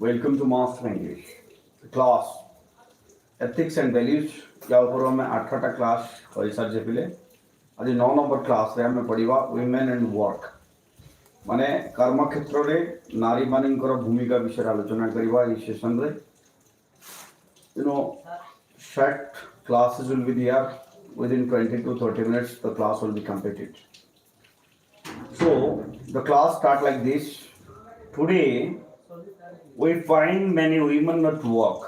Welcome to Master English class Ethics and Values या ऊपर हमें 8टा क्लास कर सारी पिले आज 9 नंबर क्लास रे हमें पढ़िबा वुमेन एंड वर्क माने कर्म क्षेत्र रे नारी मानकर भूमिका विषय आलोचना करबा ई सेशन रे short classes will be there within 20 to 30 minutes the class will be completed. So the class start like this. Today we find many women not work.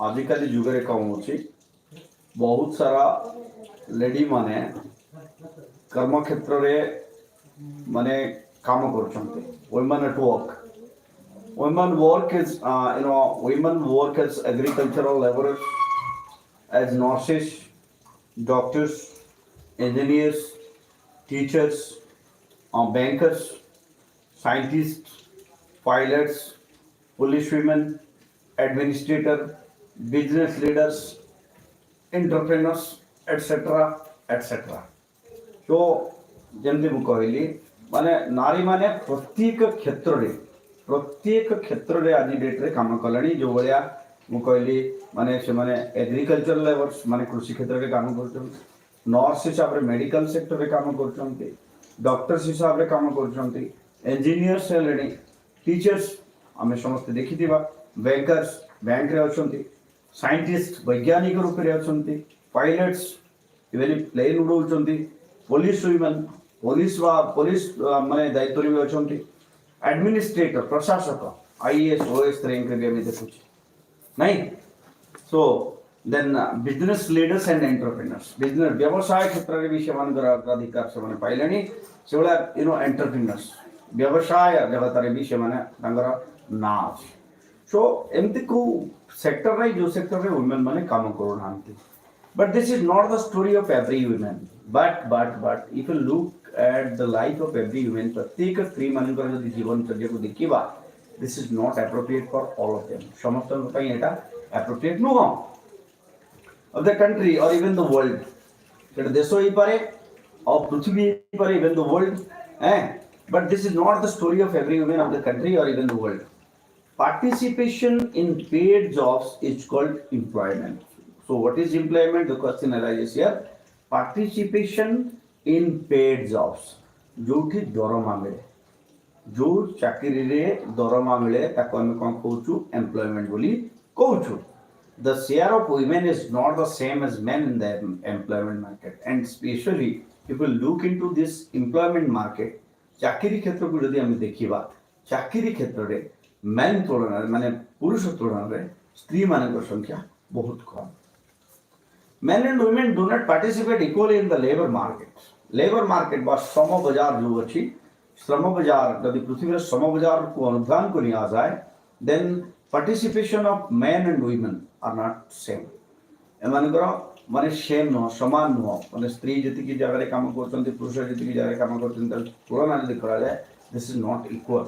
आजिकाली जुगरे कौन होची बहुत सारा लेडी माने कर्म क्षेत्र रे माने काम करछन्ते women at work. Women work is women work as agricultural laborers, as nurses, doctors, engineers, teachers, bankers, scientists, pilots, policewomen, administrator, business leaders, entrepreneurs, etc. etc. So जमती मु कहली माने नारी माने प्रत्येक क्षेत्र रे आज डेट रे काम कलानी जो भलिया मु कहली माने से माने एग्रीकल्चर लेबर्स माने कृषि क्षेत्र रे काम करछन नर्स हिसाब रे मेडिकल सेक्टर रे काम करछन्ते डॉक्टर्स हिसाब रे काम करछन्ते इंजीनियर्स लेडी टीचर्स आमे समस्त देखिथिबा बैंकर्स बैंक रे अछन्ते साइंटिस्ट वैज्ञानिक रूप रे अछन्ते पायलट्स इवन प्लेन उडौछन्ते पुलिस वुमेन पुलिस माने दायित्व रे अछन्ते एडमिनिस्ट्रेटर प्रशासक आईएएस ओएस रैंक रे भी देखुछि नहीं so then business leaders and entrepreneurs business व्यवसाय क्षेत्र रे भी सेमान अग्राधिकार से माने पाइलेनी सेवला एंटरप्रेन्योर्स व्यवसाय जगत रे भी सेमान तांगर नाच सो एमती को सेक्टर रे जो सेक्टर रे वुमेन माने काम करू नांती but this is not the story of every woman but if you look at the life of every woman प्रत्येक स्त्री मानकर यदि जीवन चर्या को देखिबा this is not appropriate for all of them समस्त पई एटा appropriate no of the country or even the world सेटा देश होई पारे और पृथ्वी पर even the world but this is not the story of every woman of the country or even the world. Participation in paid jobs is called employment. So what is employment? The question arises here. Participation in paid jobs. जोठी दरमा मिले जो चाकरी रे दरमा मिले ताको हम कोन कहूछु employment बोली कहूछु. The share of women is not the same as men in the employment market and especially if we look into this employment market चाकरी क्षेत्र को यदि हम देखिबा चाकरी क्षेत्र रे मेन तुलना माने पुरुष तुलना रे स्त्री मानक संख्या बहुत कम. Men and women do not participate equally in the labor market. Labor market बा श्रम बाजार जो अछि श्रम बाजार यदि पृथ्वी रे श्रम बाजार को अनुधान को लिया जाए then participation of men and women are not same. एमानकर माने सेम न समान न माने स्त्री जति की जगह रे काम करछन्ते पुरुष जति की जगह रे काम करछन्ते तुलना यदि करा जाए this is not equal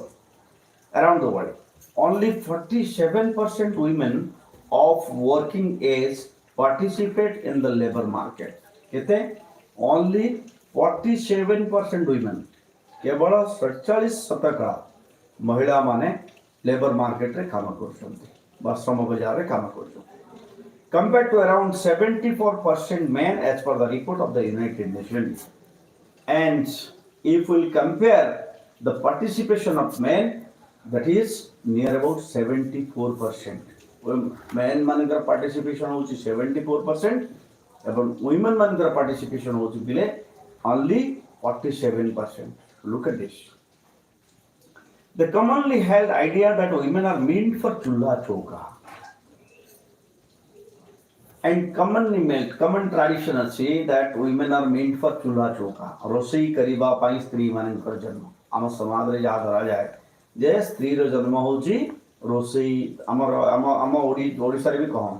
around the world. Only 47% women of working age participate in the labor market. किते only 47% women केवल 47% महिला माने लेबर मार्केट रे काम करछन्ते बा श्रम बाजार रे काम करछन्ते compared to around 74% men as per the report of the United Nations. And if we compare the participation of men, that is near about 74%. Men मानकर participation होची 74% एवं women मानकर participation होची बिले only 47%. Look at this. The commonly held idea that women are meant for chulha chauka and common tradition अछि that women are meant for chulha chauka रोसई करिबा पाई स्त्री मानकर जन्म आम समाज रे जा धरा जाए जे स्त्री रो जन्म होची रोसई हमर हम ओडिसा रे भी कहम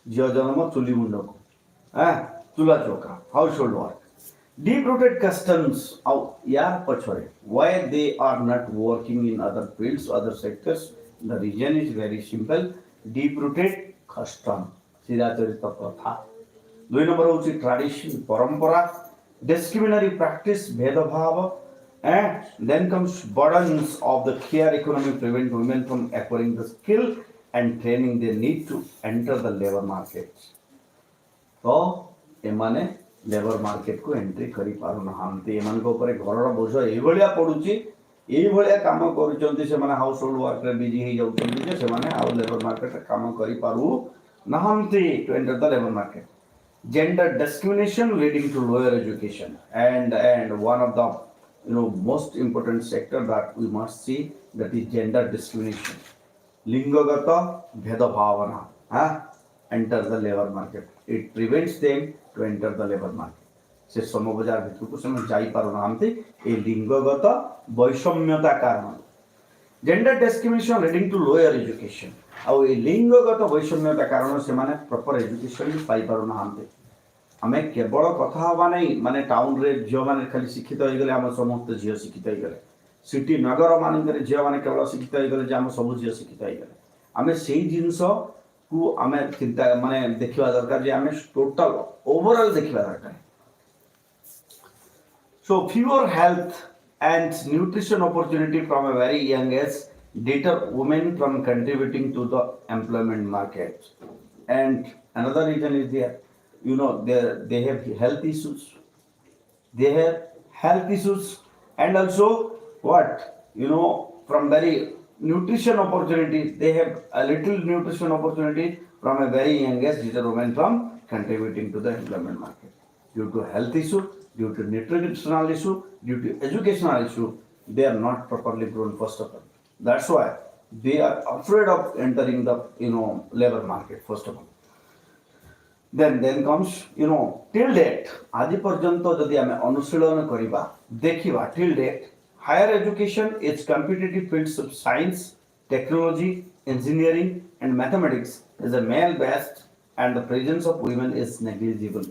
जियो जन्म चुली मुंड को चूल्हा चौका house hold work deep rooted customs यार पछरे why they are not working in other fields other sectors. The reason is very simple. deep rooted custom चिराचरित प्रथा. 2 नंबर होची ट्रेडिशन परंपरा. discriminatory practice भेदभाव And then comes burdens of the care economy prevent women from acquiring the skill and training they need to enter the labor market. तो एमाने labour market को entry करि पारु नहांती एमान को ऊपर घरर बोझ एई भलिया पडुची एई भलिया काम करूचंती से माने हाउस होल्ड वर्क रे बिजी हे जाउचंती जे से माने आउ लेबर मार्केट रे काम करि पारु नहांती to enter the labour market. Gender discrimination leading to lower education and one of the most important sector that we must see, that is gender discrimination. Lingagata bheda bhavana enter the labor market. It prevents them to enter the labor market. से समबजार भितर को समय जाई पारो नामते ए लिंगगत वैषम्यता कारण. Gender discrimination leading to lower education आउ ए लिंगगत वैषम्यता कारण से माने प्रॉपर एजुकेशन पाई पारो नामते. आमे केवल कथा हवा नहीं माने टाउन रे झियो माने खाली शिक्षित होई गले हम समस्त झियो शिक्षित होई गले. सिटी नगर मानक रे झियो माने केवल शिक्षित होई गले जे हम सब झियो शिक्षित होई गले. आमे सेही जिंस को आमे चिंता माने देखिबा दरकार जे आमे टोटल ओवरऑल देखिबा दरकार. So fewer health and nutrition opportunity from a very young age deter women from contributing to the employment market. And another reason is there, they have health issues. They have health issues, and also what from very nutrition opportunities. They have a little nutrition opportunity from a very young age deter women from contributing to the employment market due to health issue. Due to nutritional issue, due to educational issue, they are not properly grown first of all. That's why they are afraid of entering the labor market first of all. Then comes till date आदि पर्यंत जदि आमे अनुशीलन करिबा देखिबा till date higher education its competitive fields of science, technology, engineering and mathematics is a male based and the presence of women is negligible.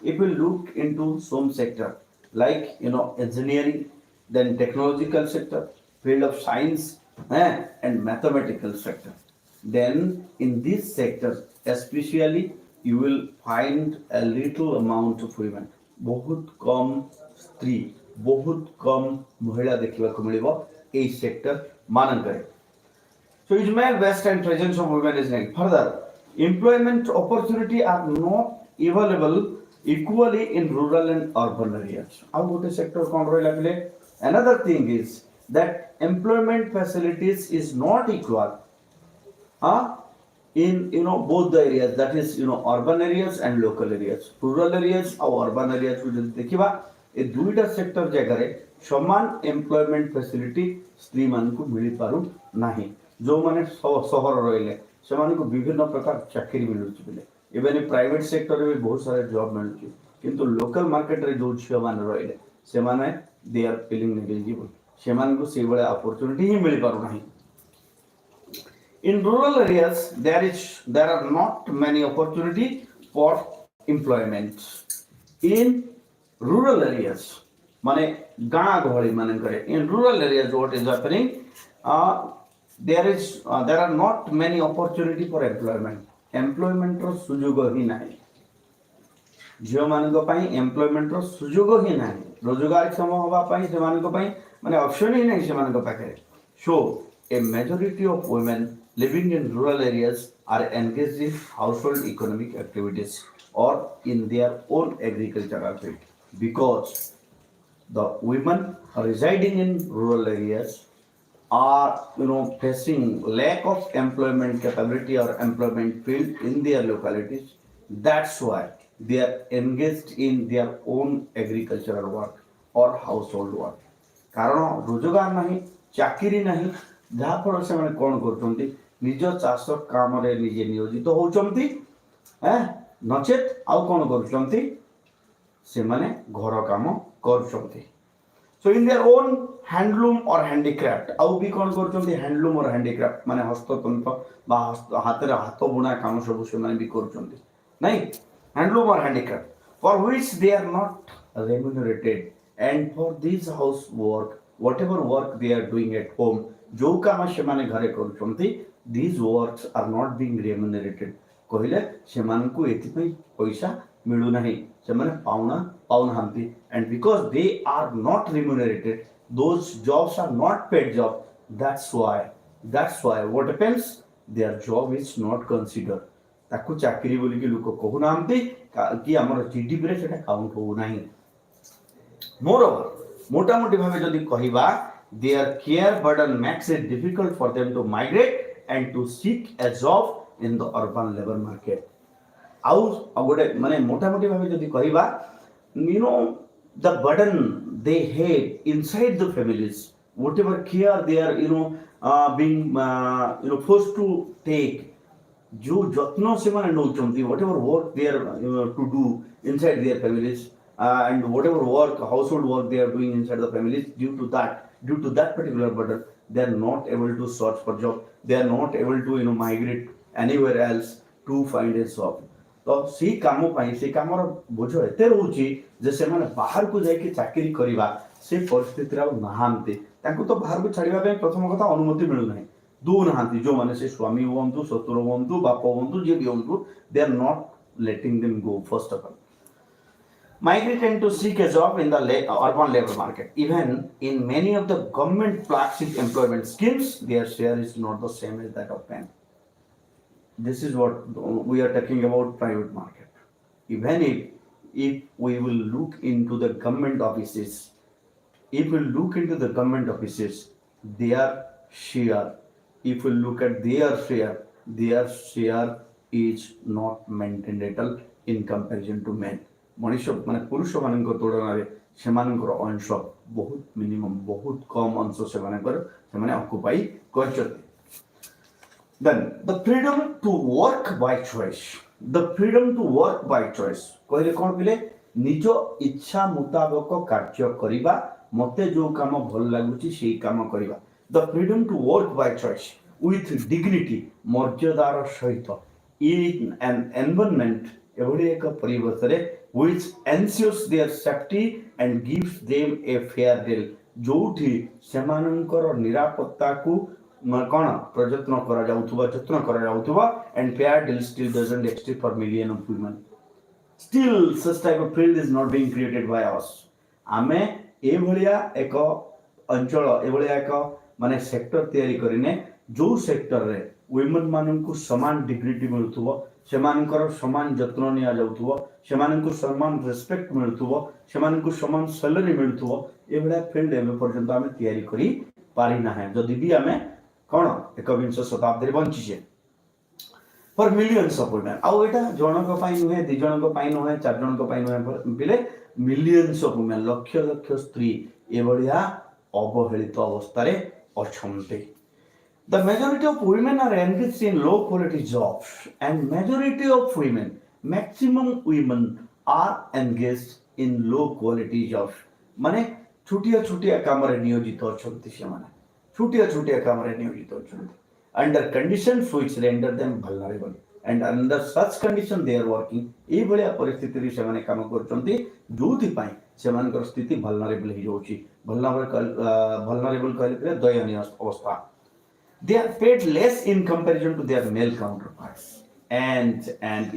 If we look into some sector like engineering, then technological sector, field of science and mathematical sector, then in this sector especially you will find a little amount of women. बहुत कम स्त्री बहुत कम महिला देखिबा को मिलिबो A sector मानकरे. So it male based and presence of women is negligible. Further, employment opportunity are not available equally in rural and urban areas. How about the sector control? Another thing is that employment facilities is not equal in both the areas, that is urban areas and local areas. Rural areas or urban areas को जब देखिबा ए दुईटा sector जगह रे समान employment facility स्त्री मान को मिली पारु नाही. जो माने शहर रहिले से मान को विभिन्न प्रकार चाकरी मिलुची बिले. इवन प्राइवेट सेक्टर रे भी बहुत सारे जॉब मिलुची, किंतु लोकल मार्केट रे जो छिया मान रहिले से माने दे आर फीलिंग नेग्लिजिबल. से मान को से बडा अपॉर्चुनिटी ही मिली पारु नाही. In rural areas there are not many opportunity for employment. In rural areas माने गाँ गहली माने करे, in rural areas what is happening, there are not many opportunity for employment. Employment रो सुयोग ही नाही. झियो मानक पई एम्प्लॉयमेंट रो सुयोग ही नाही. रोजगार क्षम होबा पई से मानक पई माने ऑप्शन ही नहीं से मानक पाखरे. So a majority of women living in rural areas are engaged in household economic activities or in their own agricultural field, because the women residing in rural areas are facing lack of employment capability or employment field in their localities. That's why they are engaged in their own agricultural work or household work. कारण रोजगार नहीं, चाकरी नहीं, जहाँ फल से मैंने कौन कर निज चाष काम रे निजे नियोजित होचंती नचेत आउ कौन करूचंती से माने घर काम करूचंती. सो इन देयर ओन हैंडलूम और हैंडीक्राफ्ट आउ भी कौन करूचंती हैंडलूम और हैंडीक्राफ्ट माने हस्ततंत्र बा हाथ रे हाथ बुना काम सब से माने भी करूचंती नहीं. हैंडलूम और handicraft for which they are not remunerated, and for this house work whatever work they are doing at home, जो काम से माने घरे करूचंती, these works are not being remunerated. कहले से मान को एथि पई पैसा मिलू नहीं से माने पाउना पाउनाहांती and because they are not remunerated those jobs are not paid job that's why what happens their job is not considered ताकू चाकरी बोली कि लोक कहू नांती कि हमर जीडीपी रे सेटा काउंट हो नाही मोरओवर मोटा मोटी भाबे जदी कहिबा their care burden makes it difficult for them to migrate and to seek a job in the urban labor market आउ गोटे माने मोटा मोटी भाबे जदी कहिबा you know the burden they have inside the families whatever care they are being forced to take जो जत्न से माने नौचंती whatever work they are to do inside their families and whatever work household work they are doing inside the families due to that particular burden they are not able to search for job they are not able to migrate anywhere else to find a job तो सी काम पाई से कामर बोझ एते रहउची जे से माने बाहर को जाय के चाकरी करिवा से परिस्थिति रा नहांते ताको तो बाहर को छाड़िबा पे प्रथम कथा अनुमति मिलु नाही दू नहांती जो माने से स्वामी होंतु ससुर होंतु बाप होंतु जे भी होंतु they are not letting them go first of all migrate to seek a job in the urban labor market. Even in many of the government flagship employment schemes, their share is not the same as that of men. This is what we are talking about private market. Even if we will look into the government offices, their share, if we look at their share is not maintained at all in comparison to men. मनुष्य माने पुरुष मानक तुलना रे सेमानकर अंश बहुत minimum बहुत कम अंश सेमानकर सेमाने occupy करछथि then the freedom to work by choice कहले कोन बिले निज इच्छा मुताबिक कार्य करिबा मते जो काम भल लागुची सेही काम करिबा the freedom to work by choice with dignity मर्यादार सहित in an environment एवढे एक परिवेश रे which ensures their safety and gives them a fair deal जोठी सेमानकर निरापत्ता को कौन प्रयत्न करा जाउथुबा जत्न करा जाउथुबा and fair deal still doesn't exist for million of women still such type of field is not being created by us आमे ए भलिया एक अंचल ए भलिया एक माने सेक्टर तयारी करिने जो सेक्टर रे वुमेन माननकु समान डिग्निटी मिलुथुबो सेमानकर समान जत्न निया जाउथुबो सेमानकु समान रेस्पेक्ट मिलुथुबो सेमानकु समान सैलरी मिलुथुबो ए भलिया फील्ड एमे पर्यंत आमे तयारी करी पारि ना है जदि भी आमे कोन एकविंश शताब्दी रे बंचिछे फॉर मिलियंस ऑफ वुमेन आउ एटा जनक पाई नुहे दि जनक पाई नुहे चार जनक पाई नुहे बिले मिलियंस ऑफ वुमेन लक्ष लक्ष स्त्री ए भलिया अवहेलित अवस्था रे अछंते The majority of women are engaged in low quality jobs and majority of women, maximum women are engaged in low quality jobs. माने छुटिया काम रे नियोजित अछंती से माने छुटिया काम रे नियोजित अछंती under conditions which render them vulnerable and under such condition they are working ए भलिया परिस्थिति रे से माने काम करचंती जोथि पई से मानकर स्थिति vulnerable हि जोची vulnerable कहले दयनीय अवस्था they are paid less in comparison to their male counterparts and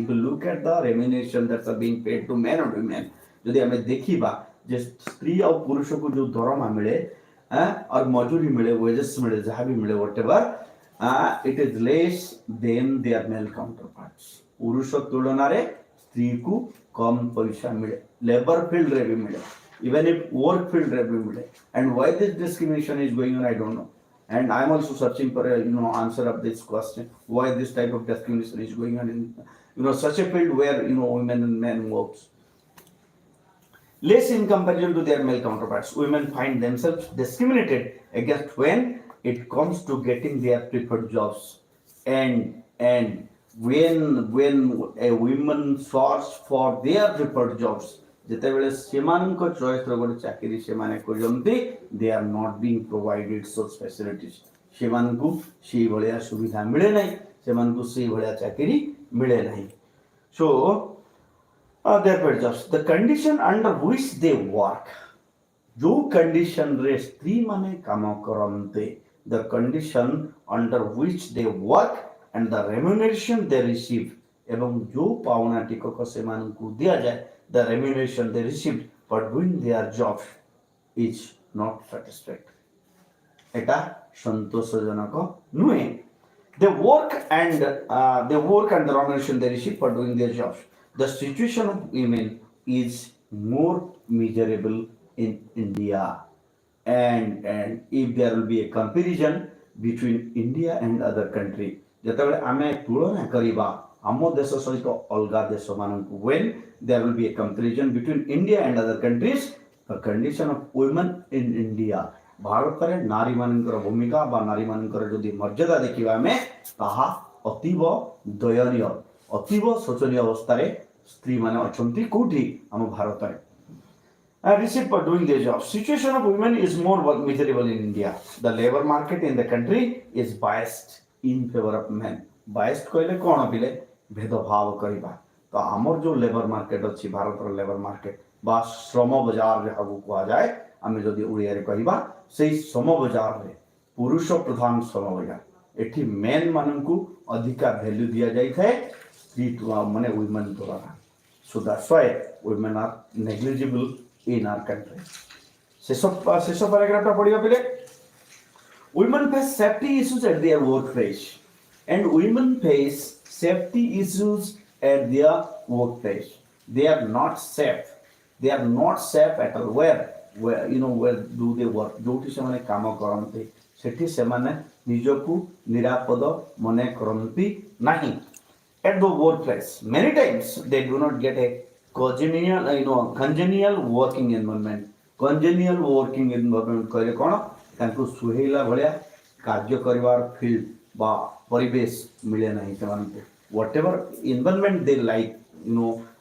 if you look at the remuneration that's being paid to men and women यदि हमें देखिबा जे स्त्री और पुरुष को जो दरमा मिले और मजूरी मिले वेजेस मिले जहां भी मिले whatever it is less than there mail counterparts पुरुष तुलना रे स्त्री को कम पैसा मिले लेबर फील्ड रे भी मिले even if work field रे भी मिले and why this discrimination is going on I don't know and I am also searching for a answer of this question why this type of discrimination is going on in such a field where women and men works less in comparison to their male counterparts women find themselves discriminated against when it comes to getting their preferred jobs and when a woman search for their preferred jobs जेते बेले सेमानक choice रो गोटे चाकरी सेमाने करजंती they are not being provided such facilities सेमानकु सेही भलिया सुविधा मिले नै सेमानकु सेही भलिया चाकरी मिले नै so therefore just the condition under which they work जो कंडीशन रे स्त्री माने काम करंते the condition under which they work and the remuneration they receive एवं जो पावना टिकक से दिया जाए the remuneration they received for doing their job is not satisfactory एटा संतोषजनक नुहे they work and the remuneration they receive for doing their jobs. The situation of women is more miserable in India, and if there will be a comparison between India and other country, ଯେତେବେଳେ ଆମେ ତୁଳନା କରିବା ଆମ ଦେଶ ସହିତ ଅଲଗା ଦେଶ ମାନଙ୍କୁ when there will be a comparison between India and other countries, the condition of women in India, ଭାରତରେ ନାରୀ ମାନଙ୍କର ଭୂମିକା ବା ନାରୀ ମାନଙ୍କର ଯଦି ମର୍ଯ୍ୟାଦା ଦେଖିବା ଆମେ ତାହା ଅତୀବ ଦୟନୀୟ ଅତୀବ ଶୋଚନୀୟ ଅବସ୍ଥାରେ ସ୍ତ୍ରୀ ମାନେ ଅଛନ୍ତି କୋଉଠି ଆମ ଭାରତରେ received for doing their job. Situation of women is more miserable in India. The labor market in the country is biased in favor of men. Biased କହିଲେ କ'ଣ ପିଲେ ଭେଦଭାବ କରିବା ତ ଆମର ଯୋଉ ଲେବର ମାର୍କେଟ ଅଛି ଭାରତର ଲେବର ମାର୍କେଟ ବା ଶ୍ରମ ବଜାର ଯାହାକୁ କୁହାଯାଏ ଆମେ ଯଦି ଓଡ଼ିଆରେ କହିବା ସେଇ ଶ୍ରମ ବଜାରରେ ପୁରୁଷ ପ୍ରଧାନ ଶ୍ରମ ବଜାର ଏଠି ମେନ୍ ମାନଙ୍କୁ ଅଧିକା ଭ୍ୟାଲ୍ୟୁ ଦିଆଯାଇଥାଏ ସ୍ତ୍ରୀ ମାନେ ୱିମେନ୍ ଦ୍ୱାରା so that's why women are negligible in our country. ଶେଷ ପାରାଗ୍ରାଫଟା ପଢିବା ପିଲେ women face safety issues at their workplace and women face safety issues at their workplace. They are not safe at all. Where do they work? जोठी ସେମାନେ କାମ କରନ୍ତି ସେଠି ସେମାନେ ନିଜକୁ ନିରାପଦ ମନେ କରନ୍ତି ନାହିଁ. At the workplace many times they do not get a congenial working environment. Congenial working environment कहले कोन तांको सुहेला भलिया कार्य करिवार फील्ड बा परिवेश मिले नहीं सेमानके whatever environment they like,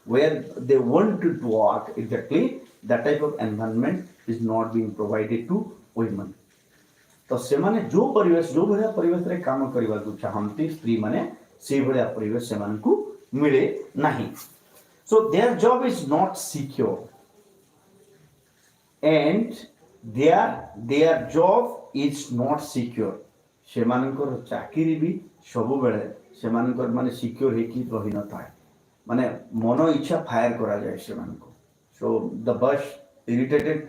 where they want to work exactly, that type of environment is not being provided to women. तो सेमाने जो भलिया परिवेश रे काम करिवा को चाहंती स्त्री माने से भलिया परिवेश सेमानकु मिले नहीं. So their job is not secure, and their job is not secure. सेमानकर चाकरी भी सब बेले सेमानकर माने सिक्योर हेकी रही न थाए माने मन इच्छा फायर करा जाए सेमानको. So the boss irritated,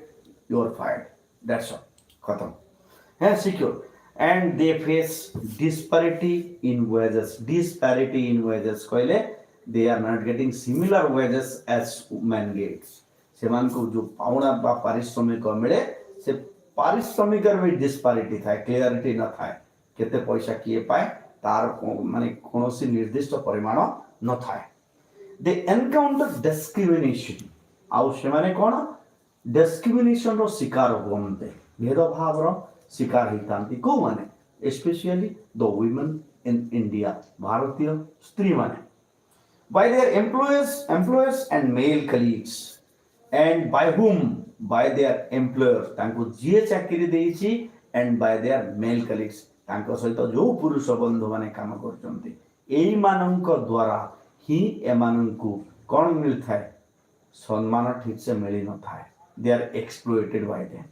you are fired, that's all, खत्म है. secure and they face disparity in wages कहले they are not getting similar wages as men gets. सेमानको जो पाउना बा पारिश्रमिक मिले से पारिश्रमिक भी डिस्पारिटी थाए, क्लियरिटी न थाए केते पैसा किए पाए तार माने कोनोसी निर्दिष्ट परिमाण न थाए. they encounter discrimination आउ सेमाने कोन डिस्क्रिमिनेशन रो शिकार होते भेदभाव रो शिकार हितांती को माने specially the women in India भारतीय स्त्री माने by their employers and male colleagues, and by whom? By their employers तांको जिए चाकरी देइछि and by their male colleagues तांको सहित जो पुरुष बंधु माने काम करचंती एई माननक द्वारा ही एमाननकु कोन मिलथाय सम्मान ठीक से मिली न थाय. they are exploited by them.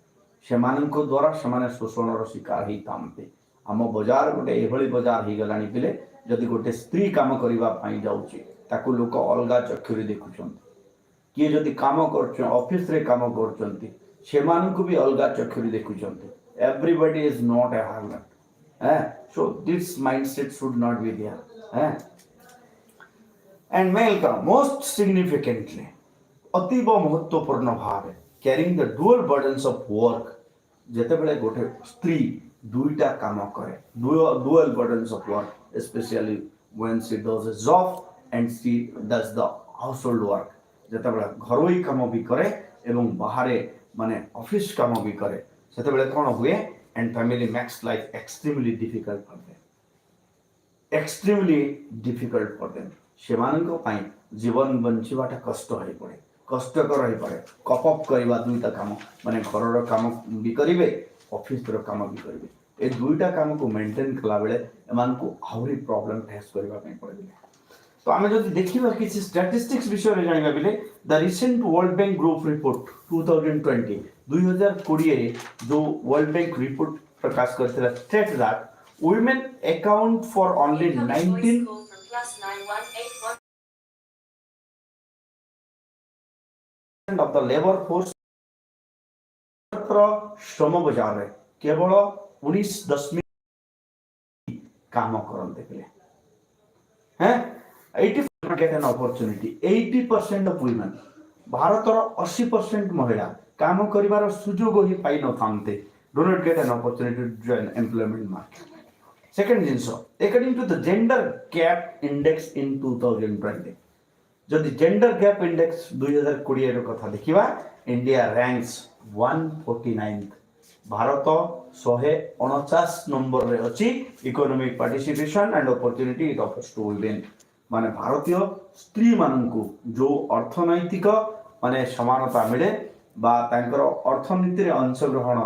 सेमाननक द्वारा समाने शोषणर शिकार ही तामते. आम बाजार गोटे एभली बाजार ही गलानी पिले जदि गोटे स्त्री काम करिवा पई जाउची ताकू लोक अलगा चक्षुरी देखुछंती. किए जदि काम कर ऑफिस रे काम करचंती सेमानकु भी अलगा चक्षुरी देखुछंती. एवरीबॉडी इज नॉट ए हार्मन. So this mindset should not be there. And male का मोस्ट सिग्निफिकेंटली अतीब महत्वपूर्ण भाव carrying the dual burdens of work. जेतेबेले गोटे स्त्री दुईटा काम करे dual burdens of work specially when she does a job and she does the household work. जेतेबेले घरोई काम भी करे एवं बाहरे माने ऑफिस काम भी करे सेतेबेले कोन हुए and family makes life extremely difficult for them. सेमाननको पई जीवन बंचिबाटा कष्ट होई पड़े कष्टकर होई पड़े. कप अप करबा दुईटा काम माने घरर काम भी करिवे ऑफिस रो काम भी करिवे. ए दुईटा काम को मेंटेन कला बेले एमानको आहुरी प्रॉब्लम फेस करबा पई पड़े. तो आम जो देखा किसी स्टैटिस्टिक्स विषय में जाना बेले the recent World Bank group report 2020 जो वर्ल्ड बैंक रिपोर्ट प्रकाश करथिला state that women account for only 19 of the labor force श्रम बाजार रे केवल 19 काम करते पिले हैं 80% get an opportunity 80% of women Bharat 80% महिला काम करिवार सुजोग ही पाई न थांते do not get an opportunity to join employment market second jeans according to the gender gap index in 2020 जदि जेंडर गैप इंडेक्स 2020 रो कथा देखिबा India ranks 149th Bharat 149 number रे अछि economic participation and opportunity it offers to women माने भारतीय स्त्री माननकु जो अर्थनैतिक माने समानता मिले बा तांकर अर्थनीति रे अंशग्रहण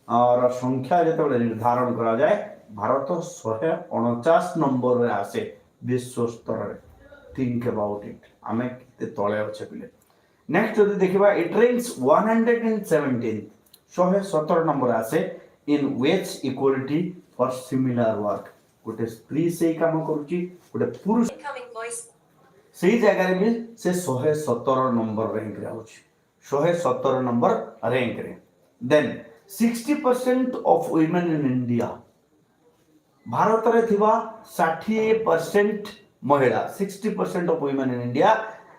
और संख्या जेतेबेले निर्धारण करा जाय भारत 149 नंबर रे आसे विश्व स्तर रे think about it ame kete tole ache pile next jodi dekhiba it ranks 117 117 number ase in wage equality for similar work gote स्त्री से काम करूची गोटे पुरुष सेही जगह रे भी से 117 नंबर रैंक रे होची 117 नंबर रैंक रे then 60% of women in India Bharat रे थिबा 60% महिला 60% of women in India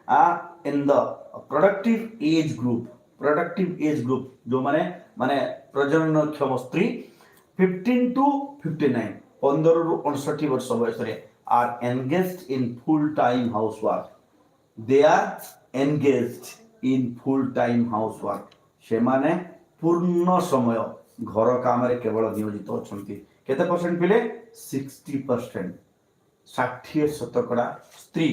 are in the productive age group जो माने प्रजनन क्षम स्त्री 15 to 59 15 रु 59 वर्ष बयस रे are engaged in full time housework they are engaged in full time housework से माने पूर्ण समय घर काम रे केवल नियोजित होछंती केते परसेंट पिले 60% 60% स्त्री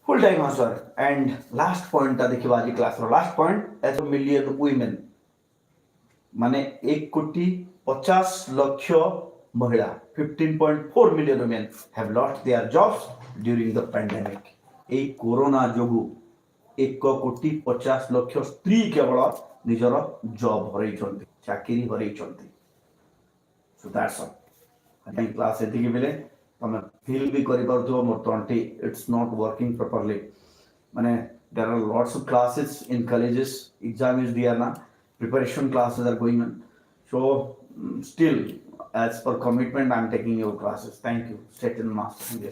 full time housework and last point ता देखिबा आज क्लास रो last point as a million women माने 1,50,00,000 महिला 15.4 million women have lost their jobs during the pandemic ए कोरोना जोगु 1,50,00,000 स्त्री केवल निजर जॉब हरई छंती चाकरी हरई छंती सो दैट्स ऑल आई क्लास एतिकी बेले तमे फील भी करि परथो मोर तंटी इट्स नॉट वर्किंग प्रॉपर्ली माने there are lots of classes in colleges exam is there ना preparation classes are going on so still as per commitment I am taking your classes thank you state and master